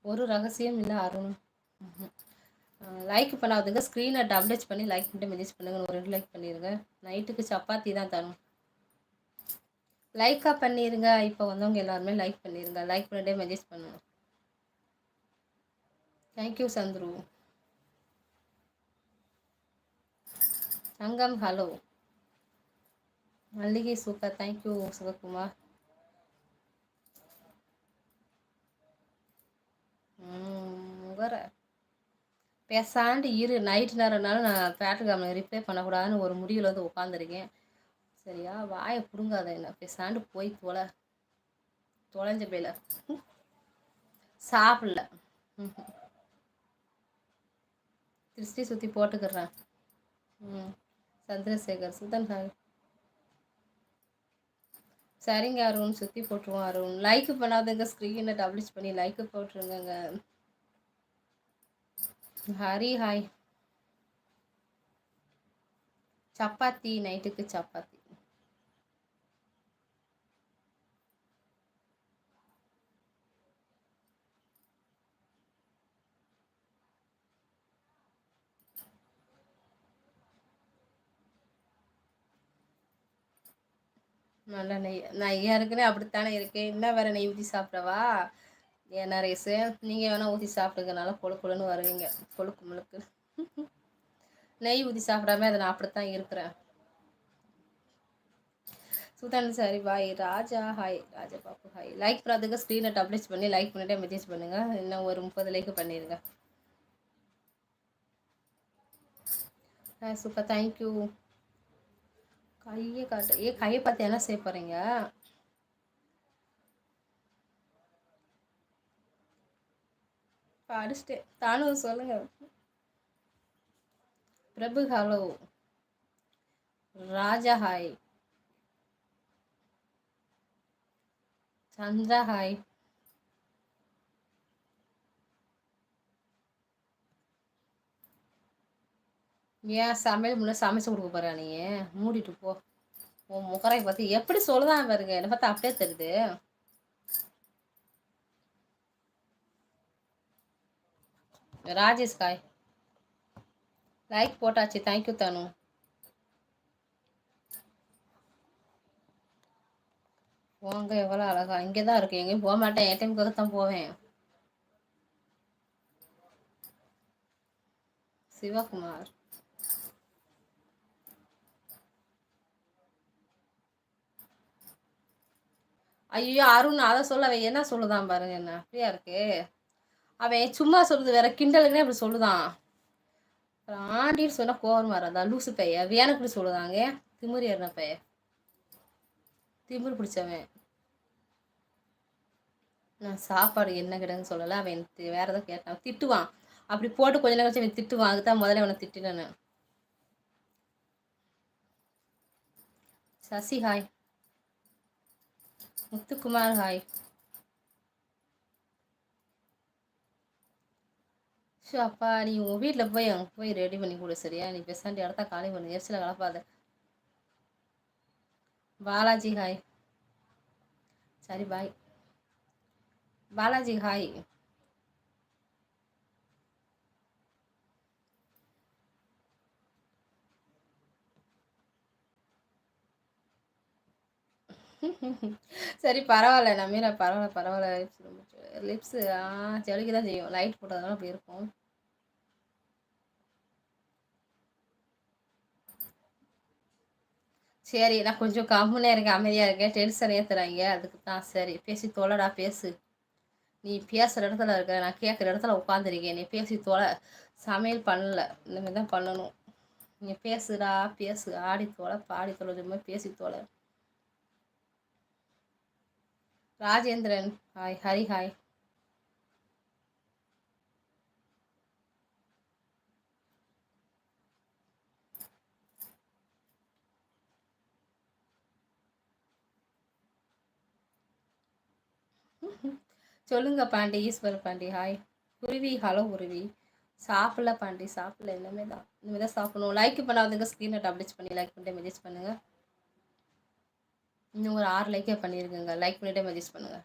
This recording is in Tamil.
ஒரு ரகசியம் இல்லை அருண். லைக் பண்ணாதுங்க, ஸ்க்ரீனை டபுள் பண்ணி லைக் பண்ணிட்டு மெசேஜ் பண்ணுங்க. ஒரு 2 லைக் பண்ணிடுங்க. நைட்டுக்கு சப்பாத்தி தான் தரும். லைக்காக பண்ணிடுங்க. இப்போ வந்தவங்க எல்லாருமே லைக் பண்ணிடுங்க. லைக் பண்ணிட்டே மெசேஜ் பண்ணுங்க. தேங்க்யூ சந்துரு. தங்கம் ஹலோ. மல்லிகை சூப்பர். தேங்க்யூ சிவகுமார். முகர பேசாண்டு இரு. நைட்டு நேரம்னாலும் நான் பேட்டர்காம ரிப்ளை பண்ணக்கூடாதுன்னு ஒரு முடிவில் வந்து உட்காந்துருக்கேன். சரியா, வாயை பிடுங்காத என்ன. பேசாண்டு போய் தொலைஞ்ச போயில சாப்பிடல. திருஷ்டி சுற்றி போட்டுக்கிறேன். சந்திரசேகர் சுதன் ஹாய். சரிங்க அருண், சுற்றி போட்டுருவோம் அருண். லைக் பண்ணாதுங்க, ஸ்க்ரீனை டபுள் பண்ணி லைக் போட்டுருங்க. ஹரி ஹாய். சப்பாத்தி, நைட்டுக்கு சப்பாத்தி. நல்ல நெய். நான் ஏற்கனவே அப்படித்தானே இருக்கேன். என்ன வேற நெய் ஊற்றி சாப்பிடவா? என்ன ரேஸு, நீங்கள் வேணால் ஊற்றி சாப்பிட்டுக்கனால கொழுக்குன்னு வருவீங்க. கொழுக்கு முழுக்கு நெய் ஊற்றி சாப்பிடாம அதை நான் அப்படித்தான் இருக்கிறேன். சுதன் சரி பாய். ராஜா ஹாய். ராஜா பாப்பு ஹாய். லைக் பண்ணாதுங்க, ஸ்க்ரீனை டபுள் பண்ணி லைக் பண்ணிட்டே மெசேஜ் பண்ணுங்க. இன்னும் ஒரு 30 லைக் பண்ணிடுங்க. Super, thank you. கையை காட்டு. கையை பார்த்து என்ன செய்ய போகிறீங்க? படிச்சுட்டேன். தானும் சொல்லுங்க. பிரபு ஹலோ. ராஜா ஹாய். சந்திரா ஹாய். ஏன் சமையல் முன்னே சமைச்சு கொடுக்க போறா? நீ மூடிட்டு போ. உன் முகரை பார்த்து எப்படி சொல்லுதான் பாருங்க. என்னை பார்த்தா அப்படியே தெரியுது. ராஜேஷ் ஹாய். லைக் போட்டாச்சு. தேங்க்யூ தானு. போங்க, எவ்வளோ அழகா. இங்கே தான் இருக்கு, எங்கேயும் போக மாட்டேன். ஏடிஎம்காக தான் போவேன். சிவகுமார். ஐயோ அருண், அதை சொல்ல அவன் என்ன சொல்லுதான் பாருங்க. என்ன அப்படியா இருக்கு? அவன் சும்மா சொல்லுது வேற, கிண்டலுக்குனே அப்படி சொல்லுதான். ஆண்டின்னு சொன்னா கோவம் வராதா? லூசு பைய வேணுக்குன்னு சொல்லுதாங்க. திமிரி ஏறின பைய, திமிரு பிடிச்சவன். நான் சாப்பாடு என்ன கிடன்னு சொல்லலை. அவன் வேற ஏதோ கேட்டான், திட்டுவான். அப்படி போட்டு கொஞ்ச நேரம் கழிச்சு அவன் திட்டுவான். அதுதான் முதல்ல அவனை திட்டினேன்னு. சசி ஹாய். முத்துக்குமார் ஹாய். ஷோ அப்பா, நீ உன் வீட்டில் போய் அங்கே போய் ரெடி பண்ணி கொடு. சரியா, நீ பெசாண்டி இடத்த காலி பண்ணு. எரிச்சல கலப்பாத. பாலாஜி ஹாய். சரி பாய். பாலாஜி ஹாய். சரி பரவாயில்ல நமீரா, பரவாயில்ல பரவாயில்ல. லிப்ஸு ஜலிக்கு தான் செய்யும். லைட் போட்டதுனால அப்படி இருக்கும். சரி, நான் கொஞ்சம் கம்முன்னே இருக்கேன், அமைதியாக இருக்கேன். டென்ஷன் ஏற்றுறாங்க, அதுக்கு தான். சரி பேசி தொலைடா, பேசு. நீ பேசுகிற இடத்துல இருக்க, நான் கேட்குற இடத்துல உட்காந்துருக்கேன். நீ பேசி தொலை. சமையல் பண்ணல, இனிமேல் தான் பண்ணணும். நீ பேசுடா, பேசு. ஆடி தொலை, பாடி தொலை, இந்த மாதிரி பேசி தொலை. ராஜேந்திரன் ஹாய். ஹரி ஹாய். சொல்லுங்க பாண்டி. ஈஸ்வர் பாண்டி ஹாய். குருவி ஹலோ. குருவி சாப்பிடல பாண்டி, சாப்பிடல. இனிமே தான் சாப்பிடணும். லைக் பண்ணாதுங்க, ஸ்க்ரீனை டபுள் பண்ணி லைக் பண்ணிட்டு மெசேஜ் பண்ணுங்க. இன்னும் ஒரு 6 லைக்கே பண்ணியிருக்குங்க. லைக் பண்ணிட்டே மெசேஜ் பண்ணுங்க.